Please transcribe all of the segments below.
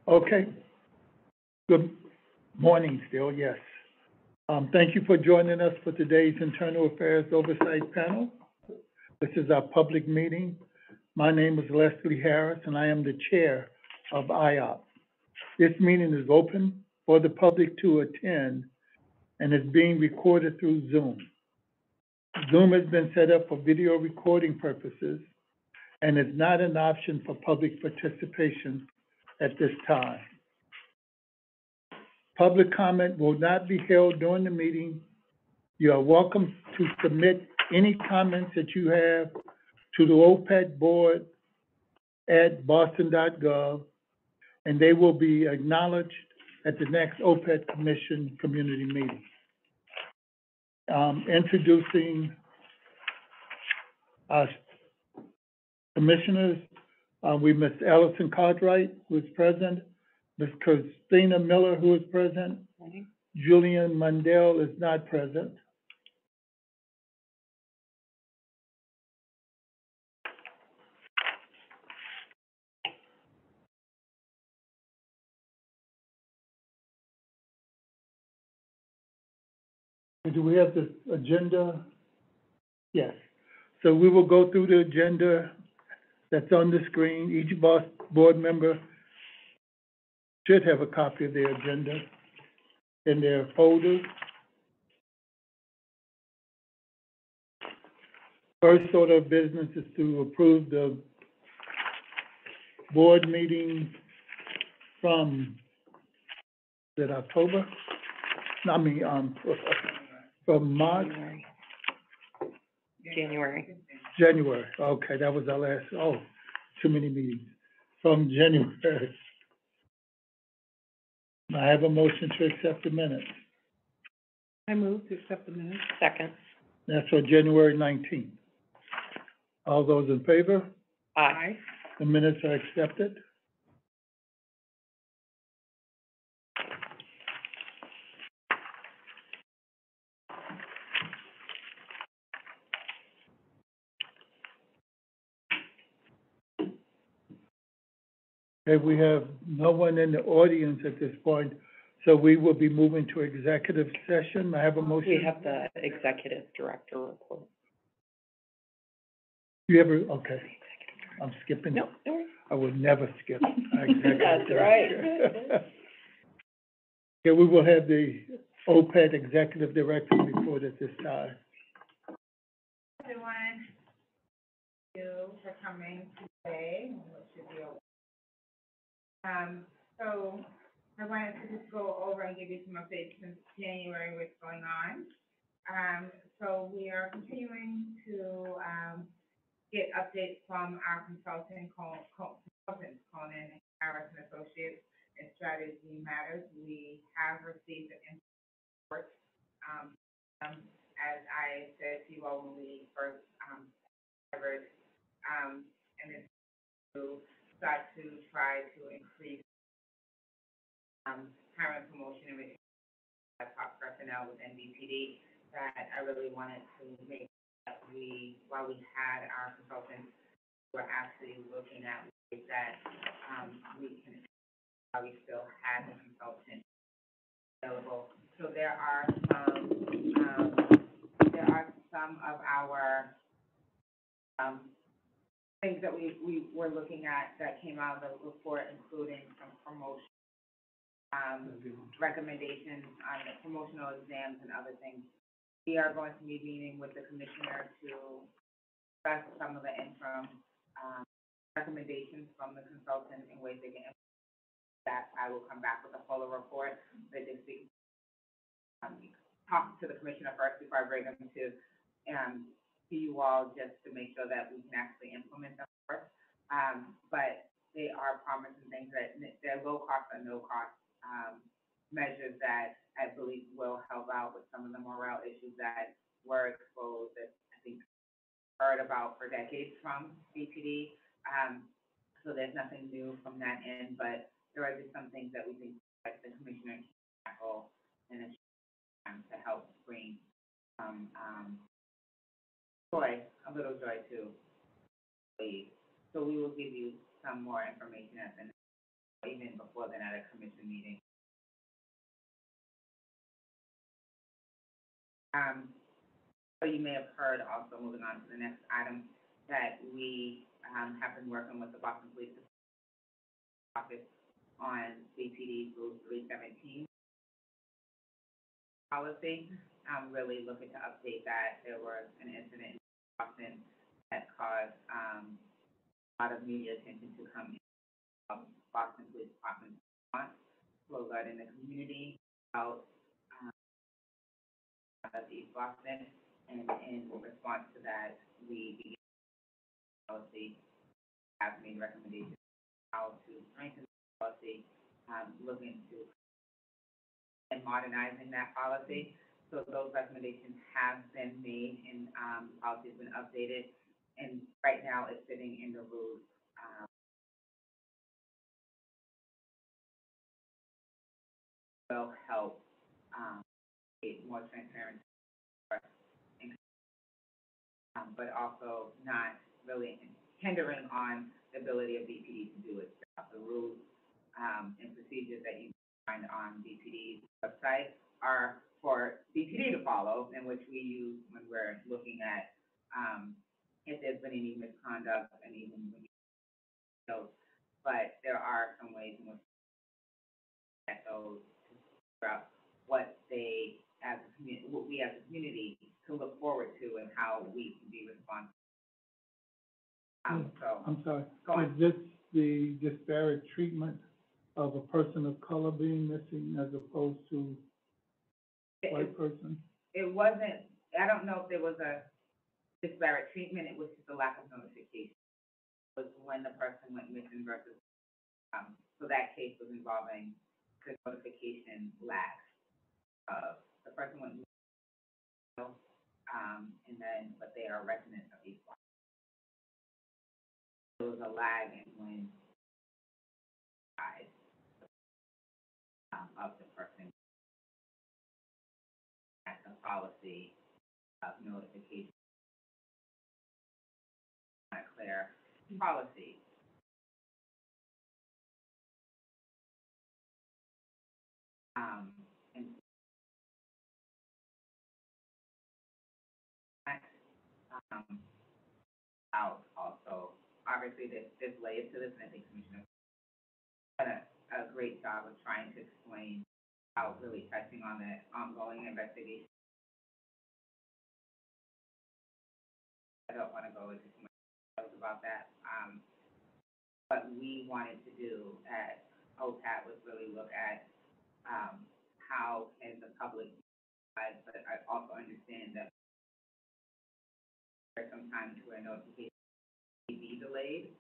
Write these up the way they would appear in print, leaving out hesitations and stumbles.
Okay. Good morning still, yes. Thank you for joining us for today's Internal Affairs Oversight Panel. This is our public meeting. My name is Leslie Harris, and I am the chair of IAOP. This meeting is open for the public to attend and is being recorded through Zoom. Zoom has been set up for video recording purposes and is not an option for public participation at this time. Public comment will not be held during the meeting. You are welcome to submit any comments that you have to the OPEC board at boston.gov, and they will be acknowledged at the next OPEC Commission community meeting. Introducing our commissioners, we Ms. Allison Cartwright, who is present, Ms. Christina Miller, who is present. Morning. Julian Mundell is not present. Do we have the agenda? Yes. So we will go through the agenda that's on the screen. Each board member should have a copy of their agenda in their folder. First order of business is to approve the board meeting from, is it October? No, I mean, from March? January. Okay, that was our last, too many meetings. From January. I have a motion to accept the minutes. I move to accept the minutes. Second. That's for January 19th. All those in favor? Aye. The minutes are accepted. Okay, we have no one in the audience at this point, so we will be moving to executive session. I have a motion. We have the executive director report. You ever, okay, I'm skipping. No, no worries. I would never skip. Executive That's director. right. Okay, we will have the OPEC executive director report at this time. Everyone, thank you for coming today. So I wanted to just go over and give you some updates since January, what's going on. So we are continuing to get updates from our consultants, Conan Harris and Associates, and Strategy Matters. We have received an report, as I said to you all when we first covered, and it's to start to try to increase hiring, promotion, and retention of top personnel within BPD. That I really wanted to make that while we had our consultants, we're actually looking at ways that we can, while we still had the consultant available. So there are some of our things that we were looking at that came out of the report, including some promotion recommendations on the promotional exams and other things. We are going to be meeting with the commissioner to discuss some of the interim recommendations from the consultant in ways they can implement that. I will come back with a fuller report, but just talk to the commissioner first before I bring them to you all, just to make sure that we can actually implement them first. But they are promising things that they're low cost or no cost measures that I believe will help out with some of the morale issues that were exposed, that I think heard about for decades from BPD. So there's nothing new from that end, but there are just some things that we think that the commissioner can tackle in a time to help bring a little joy to employees. So we will give you some more information at the next even before then at a commission meeting. So you may have heard also, moving on to the next item, that we, have been working with the Boston Police Office on BPD Rule 317 policy. Really looking to update that. There was an incident in Boston that caused, a lot of media attention to come in, Boston Police Department response to alert in the community about, of East Boston, and in response to that, we began policy, have made recommendations how to strengthen the policy, look into and modernizing that policy. So those recommendations have been made and, the policy has been updated, and right now it's sitting in the rules, will help, create more transparency, but also not really hindering on the ability of BPD to do its job. The rules, and procedures that you find on BPD's website are for BPD to follow, and which we use when we're looking at, if there's been any misconduct and even when those. But there are some ways in which that those to figure out what they, as a community, what we as a community can look forward to and how we can be responsible. So, I'm sorry, go on. is this the disparate treatment of a person of color being missing as opposed to white person? It wasn't, I don't know if there was a disparate treatment, it was just a lack of notification. It was when the person went missing versus, so that case was involving the notification lag. The person went missing, and then, but they are residents of East Boston. There was a lag in when died, of the person. At the policy of notification, not clear policy. And that, out also, obviously there's layers to this, and I think Commissioner done a great job of trying to explain how really touching on the ongoing investigation. I don't want to go into too much details about that. What we wanted to do at OPAT was really look at, how can the public, but I also understand that there's some times where notification may be delayed,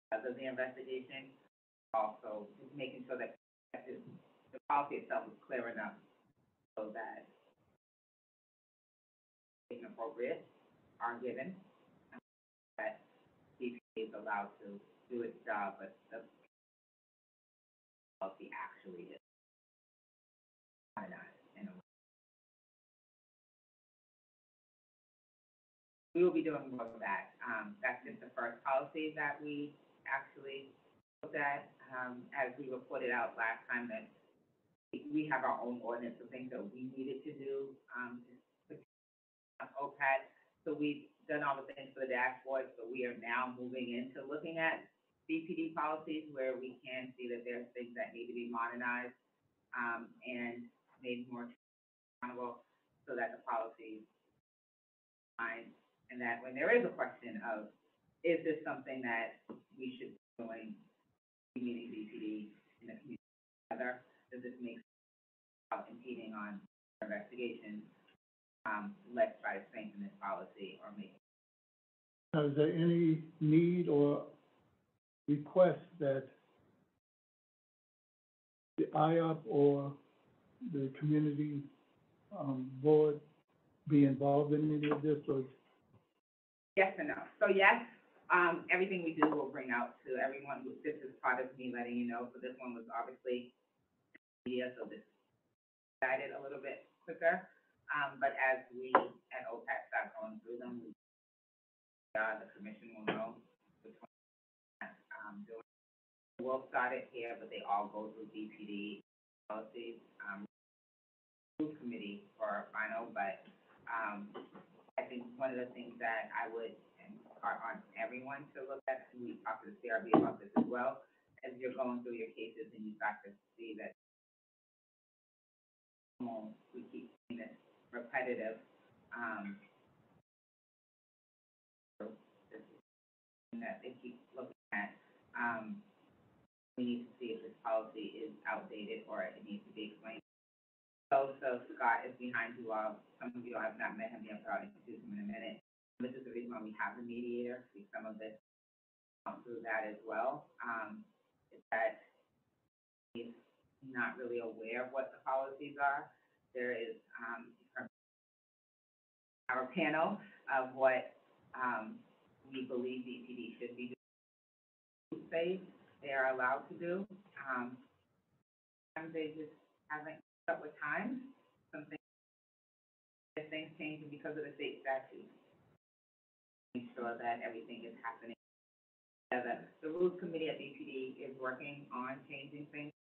because of the investigation. Also, just making sure that the policy itself is clear enough so that it's appropriate are given, that CPA is allowed to do its job, but the policy actually is modernized in a way. We will be doing more of that. That's just the first policy that we actually looked at. As we reported out last time, that we have our own ordinance of things that we needed to do, OPAT. So we've done all the things for the dashboard, so we are now moving into looking at BPD policies where we can see that there's things that need to be modernized, and made more accountable so that the policies fine, and that when there is a question of, is this something that we should be doing, meeting BPD in the community together, does this make sense without impeding on investigation? Let's try to strengthen this policy or make. Now, is there any need or request that the IAOP or the community, board be involved in any of this, or? Yes and no. So yes, everything we do will bring out to everyone. This is part of me letting you know. So this one was obviously media, so this guided a little bit quicker. But as we at OPAC start going through them, the commission will know which one doing We'll start it here, but they all go through DPD policies, school committee for final, but, I think one of the things that I would, and are on everyone to look at, and we talked to the CRB about this as well, as you're going through your cases and you start to see that we keep seeing this repetitive, so this is something that they keep looking at. We need to see if this policy is outdated or it needs to be explained. So Scott is behind you all. Some of you have not met him yet, but I'll introduce him in a minute. This is the reason why we have the mediator, see some of this through that as well. Is that he's not really aware of what the policies are. There is our panel of what we believe DPD should be doing, say they are allowed to do. Sometimes they just haven't kept up with time. Some things change because of the state statute. Make sure that everything is happening together. The Rules Committee at DPD is working on changing things.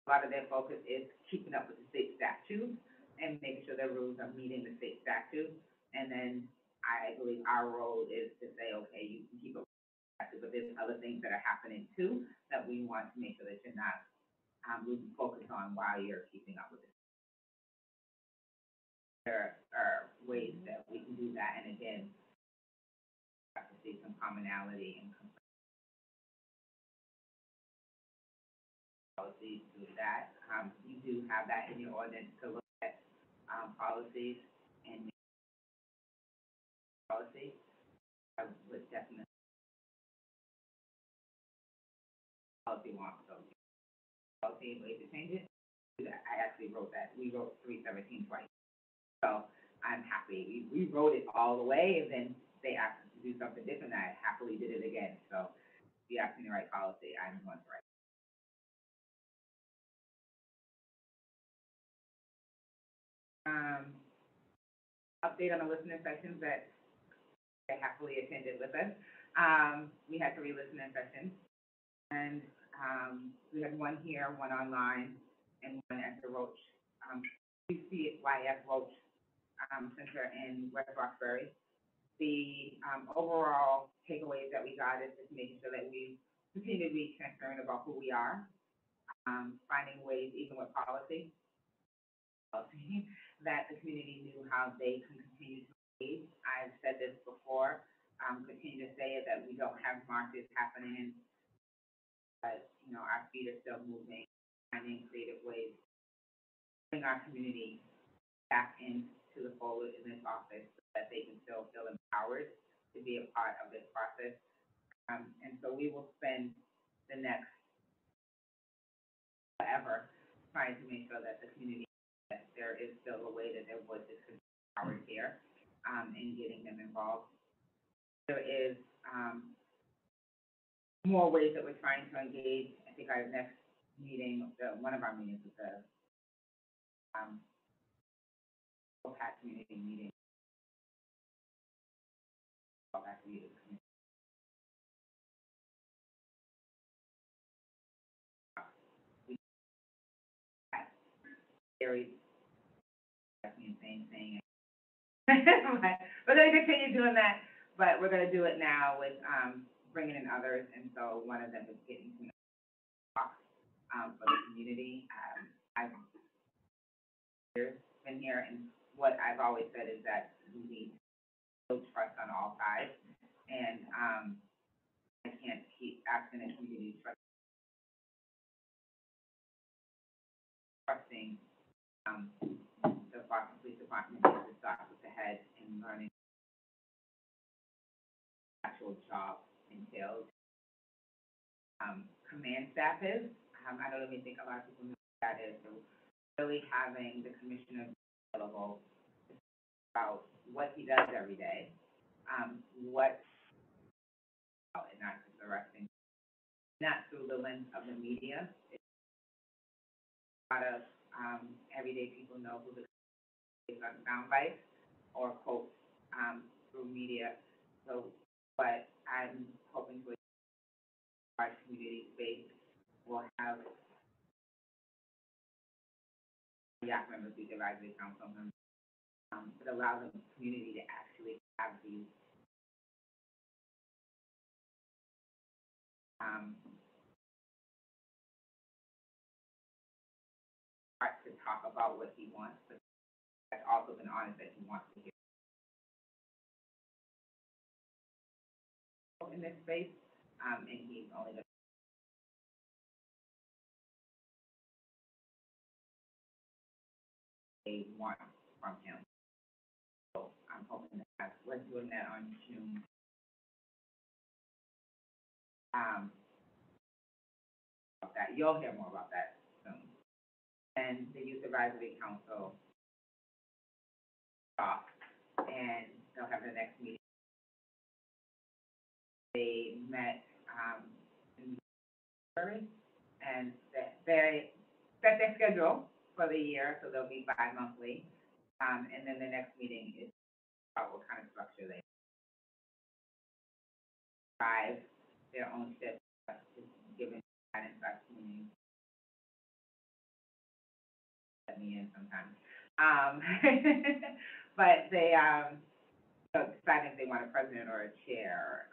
A lot of their focus is keeping up with the state statute and making sure their rules are meeting the state statute. And then I believe our role is to say, okay, you can keep up with the statute, but there's other things that are happening too that we want to make sure that you're not losing focus on while you're keeping up with it. There are ways that we can do that, and again, we have to see some commonality and policies to that. You do have that in your ordinance to look at policies and policy. I would definitely policy want so policy ways to change it. Do that. I actually wrote that. We wrote 317 twice. So I'm happy. We wrote it all the way, and then they asked us to do something different. I happily did it again. So if you ask me to write policy, I'm going to write. Update on the listening sessions that they happily attended with us. We had 3 listening sessions, and we had one here, one online, and one at the Roach, UCYF Roach Center in West Roxbury. The overall takeaways that we got is just making sure that we continue to be transparent about who we are, finding ways, even with policy, that the community knew how they can continue to engage. I've said this before, continue to say it, that we don't have marches happening, but, you know, our feet are still moving, finding creative ways, bring our community back into the fold in this office so that they can still feel empowered to be a part of this process. And so we will spend the next forever trying to make sure that the community, that there is still a way that their voices can be empowered here, in getting them involved. There is more ways that we're trying to engage. I think our next meeting, one of our meetings is the OPAC community meeting. OPAC meeting. We had very same thing. But we're going to continue doing that, but we're going to do it now with bringing in others, and so one of them is getting to talk for the community. I've been here, and what I've always said is that we need to build trust on all sides, and I can't keep asking the community to trusting the Boston Police Department to start with the head and learning actual job entails. Command staff is, I don't even think a lot of people know what that is. So really having the commissioner available about what he does every day, and not just arresting, not through the lens of the media. A lot of everyday people know who the is on sound bites or quotes through media. So, but I'm hoping to large community space youth advisory council members. It allows the community to actually have these, start to talk about what he wants, but that's also been honest that he wants to hear in this space, and he's only going to they want from him. So I'm hoping that we're doing that on June. About that. You'll hear more about that soon. And the Youth Advisory Council off, and they'll have the next meeting. They met in February, and they set their schedule for the year, so they'll be bi-monthly. And then the next meeting is about what kind of structure they drive their own shift, given guidance by community. Let me in sometimes. But they decide if they want a president or a chair.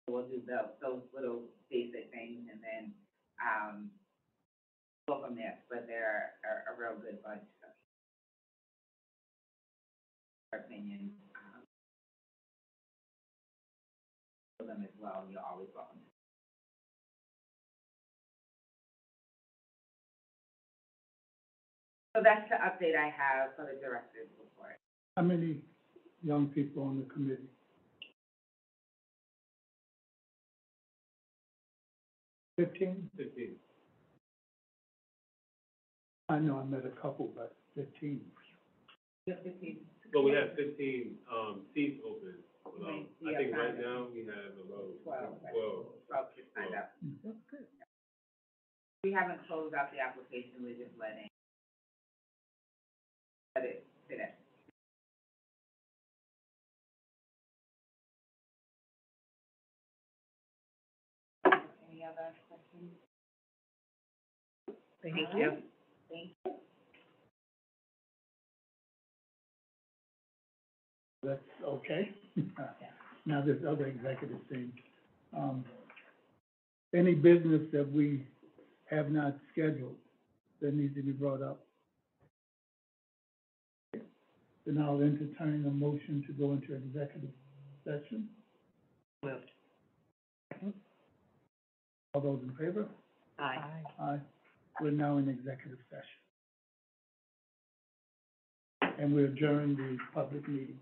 We'll do those little basic things, and then go from there. But they're a real good bunch of opinions. For them as well. You're always welcome. So that's the update I have for the director's report. How many young people on the committee? 15? 15. I know I met a couple, but 15. Just 15. Well, we have 15 seats open. Right, I think yeah, right now we have about 12 kids signed up. That's good. We haven't closed out the application, we're just let it sit there. Any other questions? Thank you. Thank you. That's okay. Now there's other executive things. Any business that we have not scheduled that needs to be brought up? Then I'll entertain a motion to go into executive session. Moved. All those in favor? Aye. Aye. We're now in executive session. And we adjourn the public meeting.